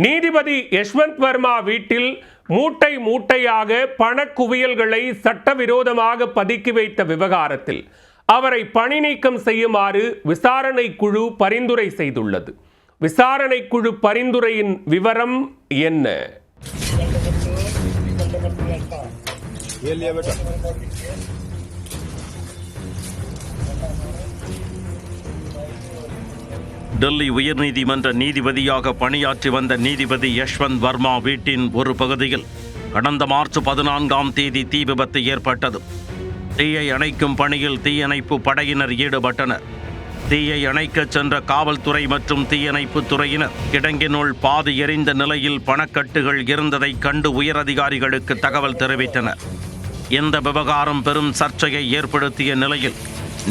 நீதிபதி யஷ்வந்த் வர்மா வீட்டில் மூட்டை மூட்டையாக பணக்குவியல்களை சட்டவிரோதமாக பதுக்கி வைத்த விவகாரத்தில் அவரை பணி நீக்கம் செய்யுமாறு விசாரணை குழு பரிந்துரை செய்துள்ளது. விசாரணை குழு பரிந்துரையின் விவரம் என்ன? டெல்லி உயர்நீதிமன்ற நீதிபதியாக பணியாற்றி வந்த நீதிபதி யஷ்வந்த் வர்மா வீட்டின் ஒரு பகுதியில் கடந்த மார்ச் 14ஆம் தேதி தீ விபத்து ஏற்பட்டது. தீயை அணைக்கும் பணியில் தீயணைப்பு படையினர் ஈடுபட்டனர். தீயை அணைக்கச் சென்ற காவல்துறை மற்றும் தீயணைப்பு துறையினர் கிடங்கினுள் பாதி எரிந்த நிலையில் பணக்கட்டுகள் இருந்ததைக் கண்டு உயரதிகாரிகளுக்கு தகவல் தெரிவித்தனர். இந்த விவகாரம் பெரும் சர்ச்சையை ஏற்படுத்திய நிலையில்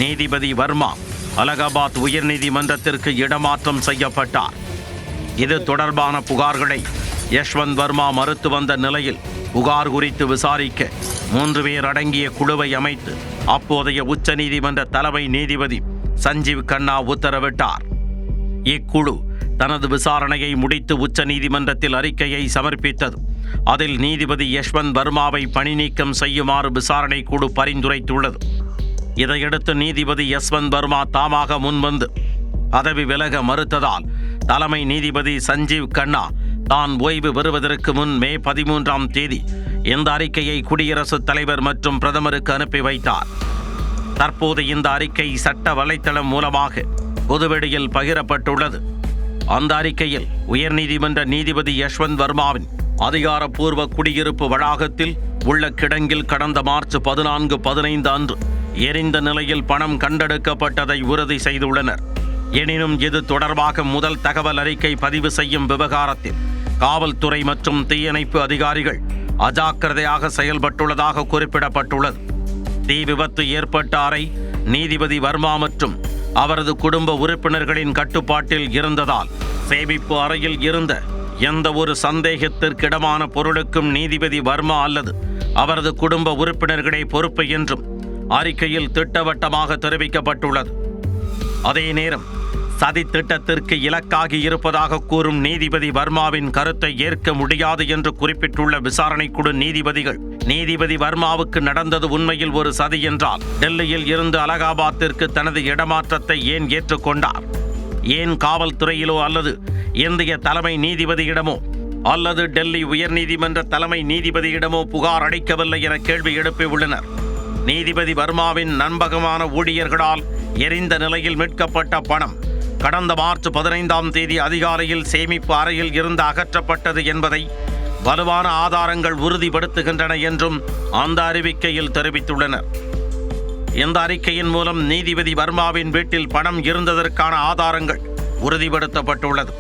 நீதிபதி வர்மா அலகாபாத் உயர்நீதிமன்றத்திற்கு இடமாற்றம் செய்யப்பட்டார். இது தொடர்பான புகார்களை யஷ்வந்த் வர்மா மறுத்து வந்த நிலையில் புகார் குறித்து விசாரிக்க 3 பேர் அடங்கிய குழுவை அமைத்து அப்போதைய உச்சநீதிமன்ற தலைமை நீதிபதி சஞ்சீவ் கண்ணா உத்தரவிட்டார். இக்குழு தனது விசாரணையை முடித்து உச்சநீதிமன்றத்தில் அறிக்கையை சமர்ப்பித்தது. அதில் நீதிபதி யஷ்வந்த் வர்மாவை பணி நீக்கம் செய்யுமாறு விசாரணை குழு பரிந்துரைத்துள்ளது. இதையடுத்து நீதிபதி யஷ்வந்த் வர்மா தாமாக முன்வந்து பதவி விலக மறுத்ததால் தலைமை நீதிபதி சஞ்சீவ் கண்ணா தான் ஓய்வு பெறுவதற்கு முன் மே 13ஆம் தேதி இந்த அறிக்கையை குடியரசுத் தலைவர் மற்றும் பிரதமருக்கு அனுப்பி வைத்தார். தற்போது இந்த அறிக்கை சட்ட வலைத்தளம் மூலமாக பொதுவெளியில் பகிரப்பட்டுள்ளது. அந்த அறிக்கையில் உயர்நீதிமன்ற நீதிபதி யஷ்வந்த் வர்மாவின் அதிகாரப்பூர்வ குடியிருப்பு வளாகத்தில் உள்ள கிடங்கில் கடந்த மார்ச் 14-15 அன்று எரிந்த நிலையில் பணம் கண்டெடுக்கப்பட்டதை உறுதி செய்துள்ளனர். எனினும் இது தொடர்பாக முதல் தகவல் அறிக்கை பதிவு செய்யும் விவகாரத்தில் காவல்துறை மற்றும் தீயணைப்பு அதிகாரிகள் அஜாக்கிரதையாக செயல்பட்டுள்ளதாக குறிப்பிடப்பட்டுள்ளது. தீ விபத்து ஏற்பட்ட அறை நீதிபதி வர்மா மற்றும் அவரது குடும்ப உறுப்பினர்களின் கட்டுப்பாட்டில் இருந்ததால் சேமிப்பு அறையில் இருந்த எந்த ஒரு சந்தேகத்திற்கிடமான பொருளுக்கும் நீதிபதி வர்மா அல்லது அவரது குடும்ப உறுப்பினர்களே பொறுப்பு என்றும் அறிக்கையில் திட்டவட்டமாக தெரிவிக்கப்பட்டுள்ளது. அதே நேரம் சதி திட்டத்திற்கு இலக்காகி இருப்பதாக கூறும் நீதிபதி வர்மாவின் கருத்தை ஏற்க முடியாது என்று குறிப்பிட்டுள்ள விசாரணை குழு நீதிபதிகள், நீதிபதி வர்மாவுக்கு நடந்தது உண்மையில் ஒரு சதி என்றால் டெல்லியில் இருந்து அலகாபாத்திற்கு தனது இடமாற்றத்தை ஏன் ஏற்றுக்கொண்டார்? ஏன் காவல்துறையிலோ அல்லது இந்திய தலைமை நீதிபதியிடமோ அல்லது டெல்லி உயர்நீதிமன்ற தலைமை நீதிபதியிடமோ புகார் அளிக்கவில்லை என கேள்வி எழுப்பியுள்ளனர். நீதிபதி வர்மாவின் நம்பகமான ஊழியர்களால் எரிந்த நிலையில் மீட்கப்பட்ட பணம் கடந்த மார்ச் 15ஆம் தேதி அதிகாலையில் சேமிப்பு அறையில் இருந்து அகற்றப்பட்டது என்பதை வலுவான ஆதாரங்கள் உறுதிப்படுத்துகின்றன என்றும் அந்த அறிவிக்கையில் தெரிவித்துள்ளனர். இந்த அறிக்கையின் மூலம் நீதிபதி வர்மாவின் வீட்டில் பணம் இருந்ததற்கான ஆதாரங்கள் உறுதிப்படுத்தப்பட்டுள்ளது.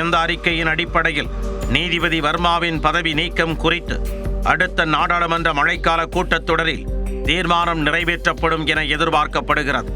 இந்த அறிக்கையின் அடிப்படையில் நீதிபதி வர்மாவின் பதவி நீக்கம் குறித்து அடுத்த நாடாளுமன்ற மழைக்கால கூட்டத்தொடரில் தீர்மானம் நிறைவேற்றப்படும் என எதிர்பார்க்கப்படுகிறது.